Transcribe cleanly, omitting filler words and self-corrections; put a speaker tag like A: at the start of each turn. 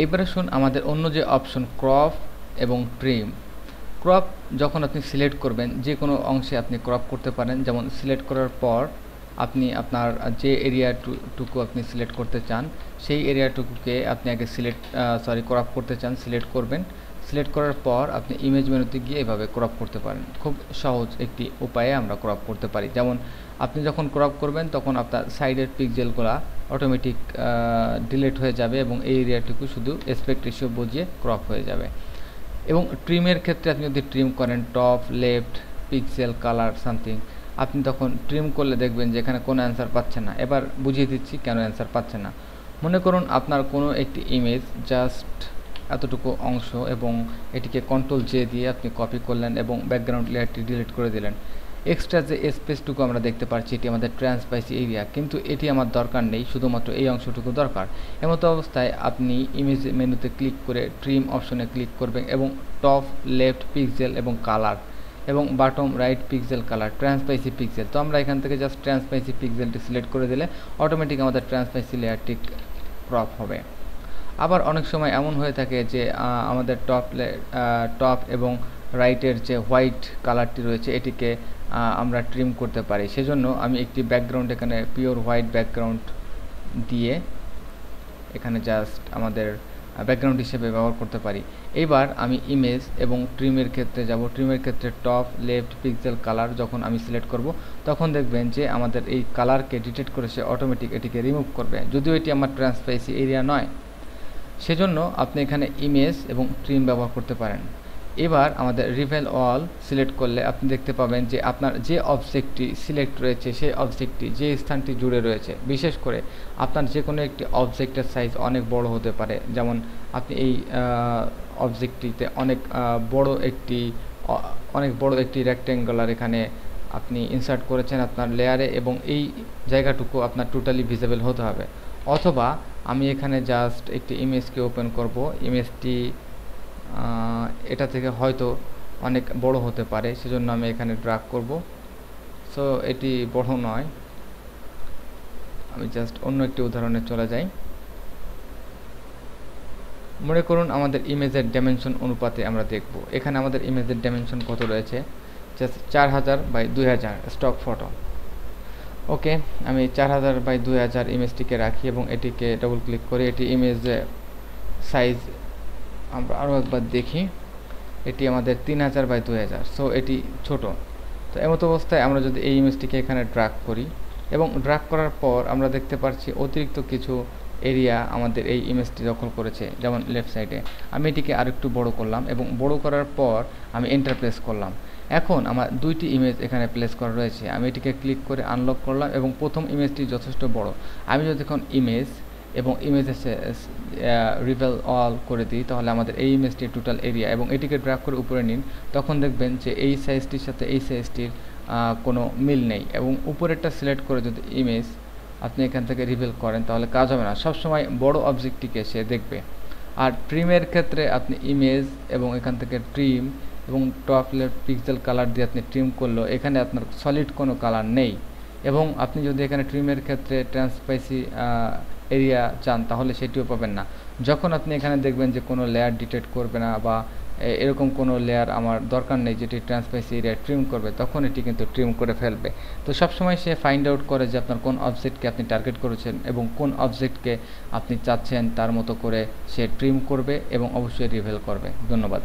A: এইবার আসুন আমাদের অন্য যে অপশন ক্রপ এবং ট্রিম। ক্রপ যখন আপনি সিলেক্ট করবেন যে কোনো অংশে আপনি ক্রপ করতে পারেন, যেমন সিলেক্ট করার পর আপনি আপনার যে এরিয়াটুকু আপনি সিলেক্ট করতে চান সেই এরিয়াটুকুকে আপনি আগে ক্রপ করতে চান, সিলেক্ট করবেন। সিলেক্ট করার পর আপনি ইমেজ মেনুতে গিয়ে এভাবে ক্রপ করতে পারেন। খুব সহজ একটি উপায়ে আমরা ক্রপ করতে পারি। যেমন আপনি যখন ক্রপ করবেন তখন আপনার সাইডের পিক্সেলগুলো অটোমেটিক ডিলিট হয়ে যাবে এবং এই এরিয়াটুকু শুধু অ্যাসপেক্ট রেশিও বুঝিয়ে ক্রপ হয়ে যাবে। এবং ট্রিমের ক্ষেত্রে আপনি যদি ট্রিম করেন top, left, pixel, colour something, আপনি তখন ট্রিম করলে দেখবেন যে এখানে কোনো অ্যান্সার পাচ্ছে না। এবার বুঝিয়ে দিচ্ছি কেন অ্যান্সার পাচ্ছে না। মনে করুন আপনার কোনো একটি ইমেজ জাস্ট এতটুকু অংশ এবং এটিকে কন্ট্রোল জে দিয়ে আপনি কপি করলেন এবং ব্যাকগ্রাউন্ড লেয়ারটি ডিলিট করে দিলেন। এক্সট্রা যে স্পেসটুকু আমরা দেখতে পাচ্ছি এটি আমাদের ট্রান্সপারেন্সি এরিয়া, কিন্তু এটি আমার দরকার নেই, শুধুমাত্র এই অংশটুকু দরকার। এমতো অবস্থায় আপনি ইমেজ মেনুতে ক্লিক করে ট্রিম অপশনে ক্লিক করবেন এবং টপ, লেফট, পিক্সেল এবং কালার এবং bottom right pixel, colour, transparency pixel. তো আমরা এখান থেকে জাস্ট ট্রান্সপারেন্সি পিক্সেলটি সিলেক্ট করে দিলে অটোমেটিক আমাদের ট্রান্সপারেন্সি লেয়ারটি ক্রপ হবে। আবার অনেক সময় এমন হয়ে থাকে যে আমাদের টপ এবং রাইটের যে হোয়াইট কালারটি রয়েছে এটিকে আমরা ট্রিম করতে পারি। সেজন্য আমি একটি ব্যাকগ্রাউন্ড এখানে পিওর হোয়াইট ব্যাকগ্রাউন্ড দিয়ে এখানে জাস্ট আমাদের ব্যাকগ্রাউন্ড হিসেবে ব্যবহার করতে পারি। এবার আমি ইমেজ এবং ট্রিমের ক্ষেত্রে যাব। ট্রিমের ক্ষেত্রে টপ, লেফট, পিক্সেল, কালার যখন আমি সিলেক্ট করব তখন দেখবেন যে আমাদের এই কালারকে ডিটেক্ট করে সে অটোমেটিক এটিকে রিমুভ করবে, যদিও এটি আমার ট্রান্সপারেন্সি এরিয়া নয়। সেজন্য আপনি এখানে ইমেজ এবং ট্রিম ব্যবহার করতে পারেন। এবার আমাদের রিভেল অল সিলেক্ট করলে আপনি দেখতে পাবেন যে আপনার যে অবজেক্টটি সিলেক্ট রয়েছে সেই অবজেক্টটি যে স্থানটি জুড়ে রয়েছে, বিশেষ করে আপনার যে কোনো একটি অবজেক্টের সাইজ অনেক বড় হতে পারে। যেমন আপনি এই অবজেক্টটিতে অনেক বড় একটি রেক্ট্যাঙ্গুলার এখানে আপনি ইনসার্ট করেছেন আপনার লেয়ারে এবং এই জায়গাটুকু আপনার টোটালি ভিজিবল হতে হবে। অথবা আমি এখানে জাস্ট একটি ইমেজকে ওপেন করব। ইমেজটি এটা থেকে হয়তো অনেক বড় হতে পারে, সেজন্য আমি এখানে ড্র্যাগ করব। সো এটি বড় নয়, আমি জাস্ট অন্য একটি উদাহরণে চলে যাই। মনে করুন আমাদের ইমেজের ডাইমেনশন অনুপাতে আমরা দেখব। এখানে আমাদের ইমেজের ডাইমেনশন কত রয়েছে, জাস্ট 4000 বাই 2000 স্টক ফটো। ওকে, আমি 4000 বাই 2000 ইমেজটিকে রাখি এবং এটিকে ডবল ক্লিক করে এটি ইমেজে সাইজ আমরা আরও একবার দেখি। এটি আমাদের 3000 বাই 2000, সো এটি ছোট। তো এমতো অবস্থায় আমরা যদি এই ইমেজটিকে এখানে ড্র্যাগ করি এবং ড্র্যাগ করার পর আমরা দেখতে পাচ্ছি অতিরিক্ত কিছু এরিয়া আমাদের এই ইমেজটি দখল করেছে, যেমন লেফট সাইডে। আমি এটিকে আরেকটু বড় করলাম এবং বড় করার পর আমি এন্টার প্রেস করলাম। এখন আমার দুইটি ইমেজ এখানে প্লেস করা রয়েছে। আমি এটিকে ক্লিক করে আনলক করলাম এবং প্রথম ইমেজটি যথেষ্ট বড়। আমি যদি এখন ইমেজ এবং ইমেজের রিভেল অল করে দিই তাহলে আমাদের এই ইমেজটির টোটাল এরিয়া এবং এটিকে ড্র্যাগ করে উপরে নিন, তখন দেখবেন যে এই সাইজটির সাথে এই সাইজটির কোনো মিল নেই। এবং উপরেরটা সিলেক্ট করে যদি ইমেজ আপনি এখান থেকে রিভেল করেন তাহলে কাজ হবে না, সবসময় বড় অবজেক্টটিকে সে দেখবে। আর ট্রিমের ক্ষেত্রে আপনি ইমেজ এবং এখান থেকে ট্রিম এবং টপ, লেফট, পিক্সেল, কালার দিয়ে আপনি ট্রিম করলো, এখানে আপনার সলিড কোনো কালার নেই। এবং আপনি যদি এখানে ট্রিমের ক্ষেত্রে ট্রান্সপারেন্সি এরিয়া চান তাহলে সেটিও পাবেন না। যখন আপনি এখানে দেখবেন যে কোনো লেয়ার ডিটেক্ট করবে না বা এরকম কোনো লেয়ার আমার দরকার নেই যেটি ট্রান্সপারেন্সি এরিয়া ট্রিম করবে, তখন এটি কিন্তু ট্রিম করে ফেলবে। তো সবসময় সে ফাইন্ড আউট করে যে আপনার কোন অবজেক্টকে আপনি টার্গেট করেছেন এবং কোন অবজেক্টকে আপনি চাচ্ছেন তার মতো করে সে ট্রিম করবে এবং অবশ্যই রিভেল করবে। ধন্যবাদ।